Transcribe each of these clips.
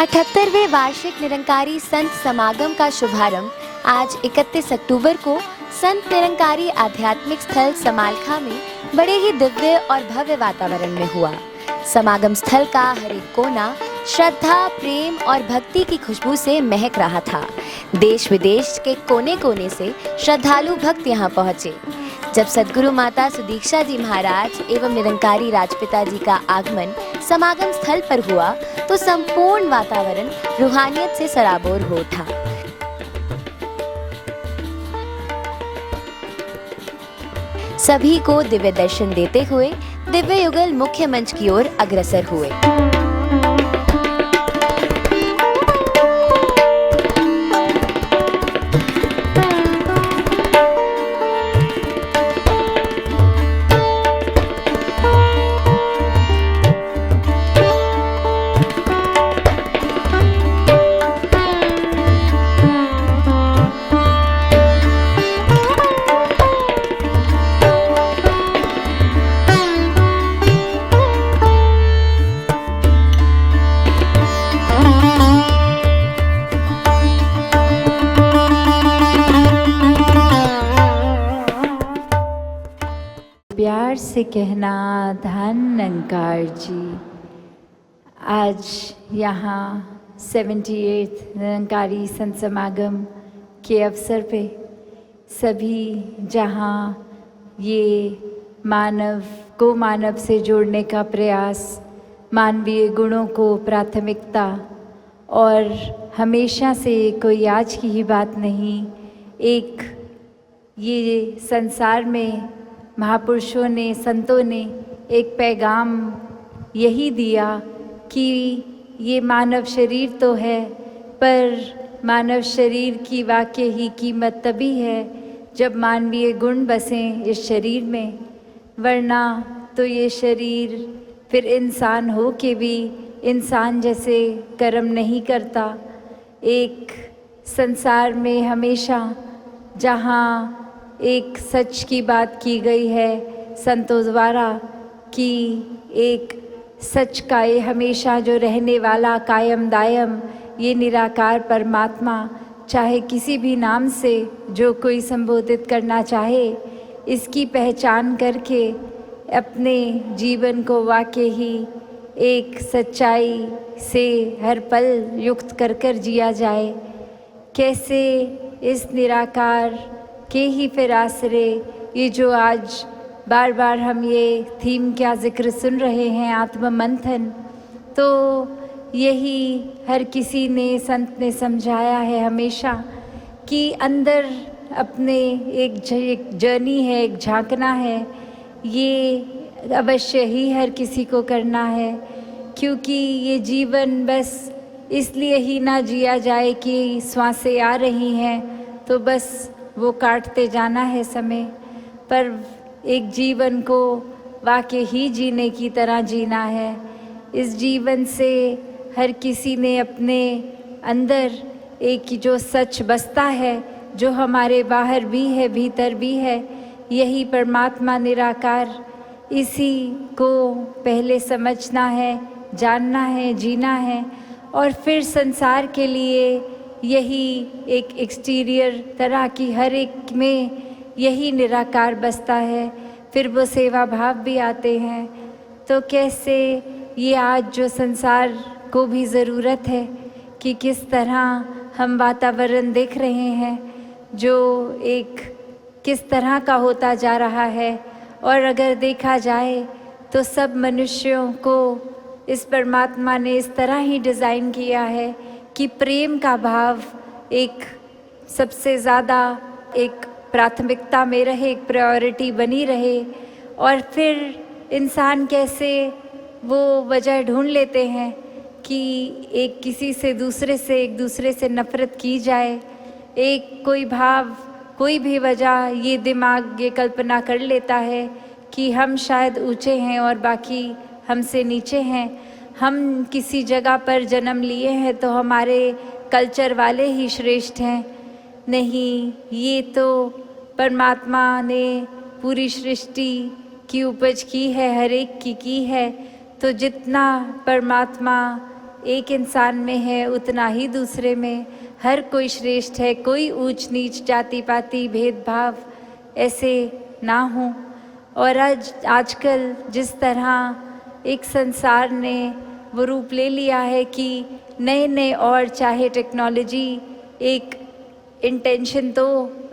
78वें वार्षिक निरंकारी संत समागम का शुभारंभ आज 31 अक्टूबर को संत निरंकारी आध्यात्मिक स्थल समालखा में बड़े ही दिव्य और भव्य वातावरण में हुआ। समागम स्थल का हर एक कोना श्रद्धा, प्रेम और भक्ति की खुशबू से महक रहा था। देश विदेश के कोने कोने से श्रद्धालु भक्त यहाँ पहुँचे। जब सद्गुरु माता सुदीक्षा जी महाराज एवं निरंकारी राजपिता जी का आगमन समागम स्थल पर हुआ तो संपूर्ण वातावरण रूहानियत से सराबोर हो उठा। सभी को दिव्य दर्शन देते हुए दिव्य युगल मुख्य मंच की ओर अग्रसर हुए। प्यार से कहना धन निरंकार जी। आज यहाँ 78 निरंकारी संत समागम के अवसर पे सभी जहाँ ये मानव को मानव से जोड़ने का प्रयास, मानवीय गुणों को प्राथमिकता, और हमेशा से कोई आज की ही बात नहीं, एक ये संसार में महापुरुषों ने, संतों ने एक पैगाम यही दिया कि ये मानव शरीर तो है, पर मानव शरीर की वाकई ही कीमत तभी है जब मानवीय गुण बसें इस शरीर में, वरना तो ये शरीर फिर इंसान हो के भी इंसान जैसे कर्म नहीं करता। एक संसार में हमेशा जहाँ एक सच की बात की गई है संतों द्वारा कि एक सच का ये हमेशा जो रहने वाला कायम दायम ये निराकार परमात्मा, चाहे किसी भी नाम से जो कोई संबोधित करना चाहे, इसकी पहचान करके अपने जीवन को वाकई ही एक सच्चाई से हर पल युक्त कर कर जिया जाए। कैसे इस निराकार के ही फिर आसरे ये जो आज बार बार हम ये थीम क्या जिक्र सुन रहे हैं, आत्म मंथन, तो यही हर किसी ने, संत ने समझाया है हमेशा कि अंदर अपने एक जर्नी है, एक झांकना है, ये अवश्य ही हर किसी को करना है, क्योंकि ये जीवन बस इसलिए ही ना जिया जाए कि श्वासें आ रही हैं तो बस वो काटते जाना है समय, पर एक जीवन को वाकई ही जीने की तरह जीना है। इस जीवन से हर किसी ने अपने अंदर एक जो सच बसता है, जो हमारे बाहर भी है भीतर भी है, यही परमात्मा निराकार, इसी को पहले समझना है, जानना है, जीना है, और फिर संसार के लिए यही एक एक्सटीरियर तरह की हर एक में यही निराकार बसता है, फिर वो सेवा भाव भी आते हैं। तो कैसे ये आज जो संसार को भी ज़रूरत है कि किस तरह हम वातावरण देख रहे हैं जो एक किस तरह का होता जा रहा है, और अगर देखा जाए तो सब मनुष्यों को इस परमात्मा ने इस तरह ही डिज़ाइन किया है कि प्रेम का भाव एक सबसे ज़्यादा एक प्राथमिकता में रहे, एक प्रायोरिटी बनी रहे, और फिर इंसान कैसे वो वजह ढूंढ लेते हैं कि एक किसी से दूसरे से, एक दूसरे से नफ़रत की जाए, एक कोई भाव, कोई भी वजह, ये दिमाग ये कल्पना कर लेता है कि हम शायद ऊंचे हैं और बाकी हमसे नीचे हैं, हम किसी जगह पर जन्म लिए हैं तो हमारे कल्चर वाले ही श्रेष्ठ हैं। नहीं, ये तो परमात्मा ने पूरी सृष्टि की उपज की है, हर एक की है, तो जितना परमात्मा एक इंसान में है उतना ही दूसरे में। हर कोई श्रेष्ठ है, कोई ऊंच नीच जाति पाति भेदभाव ऐसे ना हो। और आजकल जिस तरह एक संसार ने वो रूप ले लिया है कि नए नए, और चाहे टेक्नोलॉजी एक इंटेंशन तो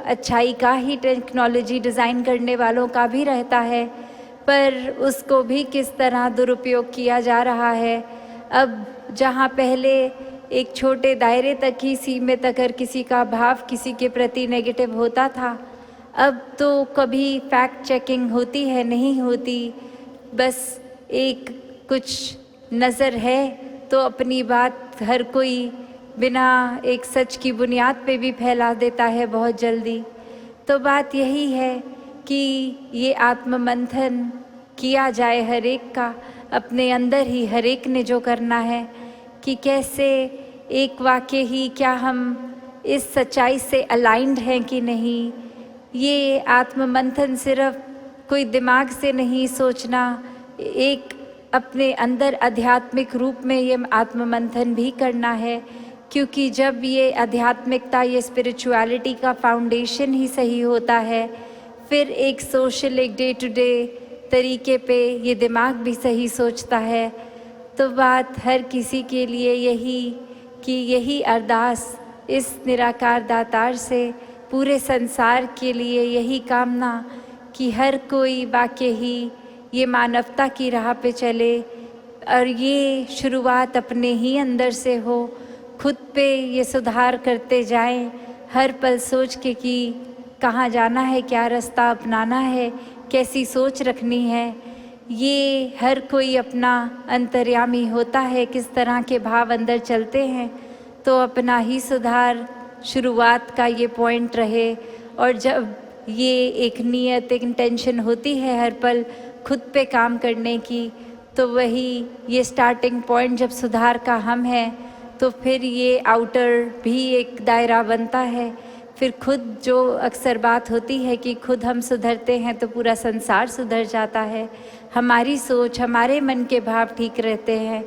अच्छाई का ही टेक्नोलॉजी डिज़ाइन करने वालों का भी रहता है, पर उसको भी किस तरह दुरुपयोग किया जा रहा है। अब जहाँ पहले एक छोटे दायरे तक ही सीमित अगर किसी का भाव किसी के प्रति नेगेटिव होता था, अब तो कभी फैक्ट चेकिंग होती है नहीं होती, बस एक कुछ नज़र है तो अपनी बात हर कोई बिना एक सच की बुनियाद पे भी फैला देता है बहुत जल्दी। तो बात यही है कि ये आत्ममंथन किया जाए हर एक का, अपने अंदर ही हर एक ने जो करना है कि कैसे एक वाक्य ही क्या हम इस सच्चाई से अलाइंड हैं कि नहीं। ये आत्ममंथन सिर्फ कोई दिमाग से नहीं सोचना, एक अपने अंदर आध्यात्मिक रूप में ये आत्ममंथन भी करना है, क्योंकि जब ये आध्यात्मिकता, ये स्पिरिचुअलिटी का फाउंडेशन ही सही होता है, फिर एक सोशल, एक डे टू डे तरीके पे ये दिमाग भी सही सोचता है। तो बात हर किसी के लिए यही कि यही अरदास इस निराकार दातार से पूरे संसार के लिए यही कामना कि हर कोई वाकई ही ये मानवता की राह पे चले, और ये शुरुआत अपने ही अंदर से हो, खुद पे ये सुधार करते जाएं, हर पल सोच के कि कहाँ जाना है, क्या रास्ता अपनाना है, कैसी सोच रखनी है। ये हर कोई अपना अंतर्यामी होता है, किस तरह के भाव अंदर चलते हैं, तो अपना ही सुधार शुरुआत का ये पॉइंट रहे। और जब ये एक नियत, एक इंटेंशन होती है हर पल खुद पे काम करने की, तो वही ये स्टार्टिंग पॉइंट जब सुधार का हम है, तो फिर ये आउटर भी एक दायरा बनता है। फिर खुद जो अक्सर बात होती है कि खुद हम सुधरते हैं तो पूरा संसार सुधर जाता है, हमारी सोच, हमारे मन के भाव ठीक रहते हैं,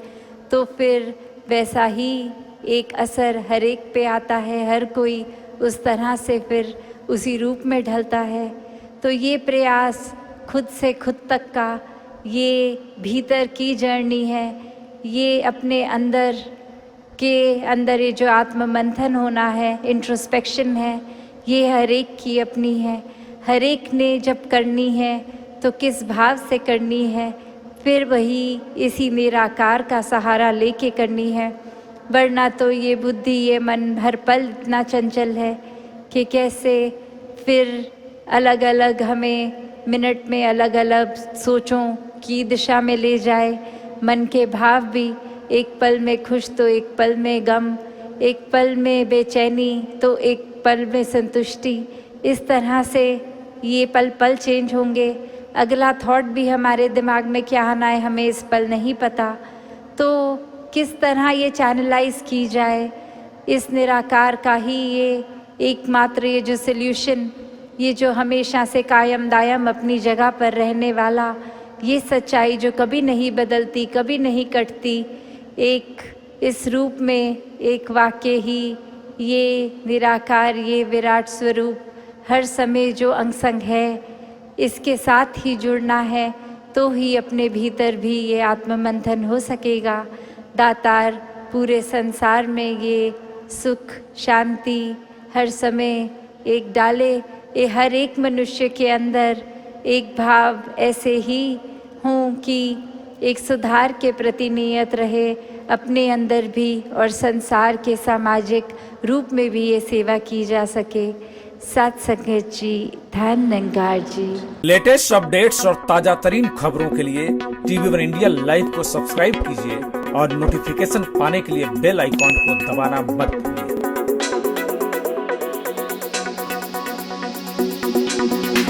तो फिर वैसा ही एक असर हर एक पे आता है, हर कोई उस तरह से फिर उसी रूप में ढलता है। तो ये प्रयास खुद से खुद तक का, ये भीतर की जर्नी है, ये अपने अंदर ये जो आत्ममंथन होना है, इंट्रोस्पेक्शन है, ये हर एक की अपनी है। हर एक ने जब करनी है तो किस भाव से करनी है, फिर वही इसी निराकार का सहारा लेके करनी है। वरना तो ये बुद्धि, ये मन हर पल इतना चंचल है कि कैसे फिर अलग अलग हमें मिनट में अलग अलग सोचों की दिशा में ले जाए। मन के भाव भी एक पल में खुश तो एक पल में गम, एक पल में बेचैनी तो एक पल में संतुष्टि, इस तरह से ये पल पल चेंज होंगे। अगला थॉट भी हमारे दिमाग में क्या आना है हमें इस पल नहीं पता, तो किस तरह ये चैनलाइज की जाए। इस निराकार का ही ये एकमात्र ये जो सल्यूशन, ये जो हमेशा से कायम दायम अपनी जगह पर रहने वाला, ये सच्चाई जो कभी नहीं बदलती, कभी नहीं कटती, एक इस रूप में एक वाक्य ही ये निराकार, ये विराट स्वरूप हर समय जो अंग संग है, इसके साथ ही जुड़ना है, तो ही अपने भीतर भी ये आत्ममंथन हो सकेगा। दातार पूरे संसार में ये सुख शांति हर समय एक डाले, ये हर एक मनुष्य के अंदर एक भाव ऐसे ही हों कि एक सुधार के प्रति नियत रहे, अपने अंदर भी और संसार के सामाजिक रूप में भी ये सेवा की जा सके। सत संगत जी, धन निरंकार जी। लेटेस्ट अपडेट्स और ताजा तरीन खबरों के लिए TV1 इंडिया लाइव को सब्सक्राइब कीजिए और नोटिफिकेशन पाने के लिए बेल आइकॉन को दबाना मत भूलिए।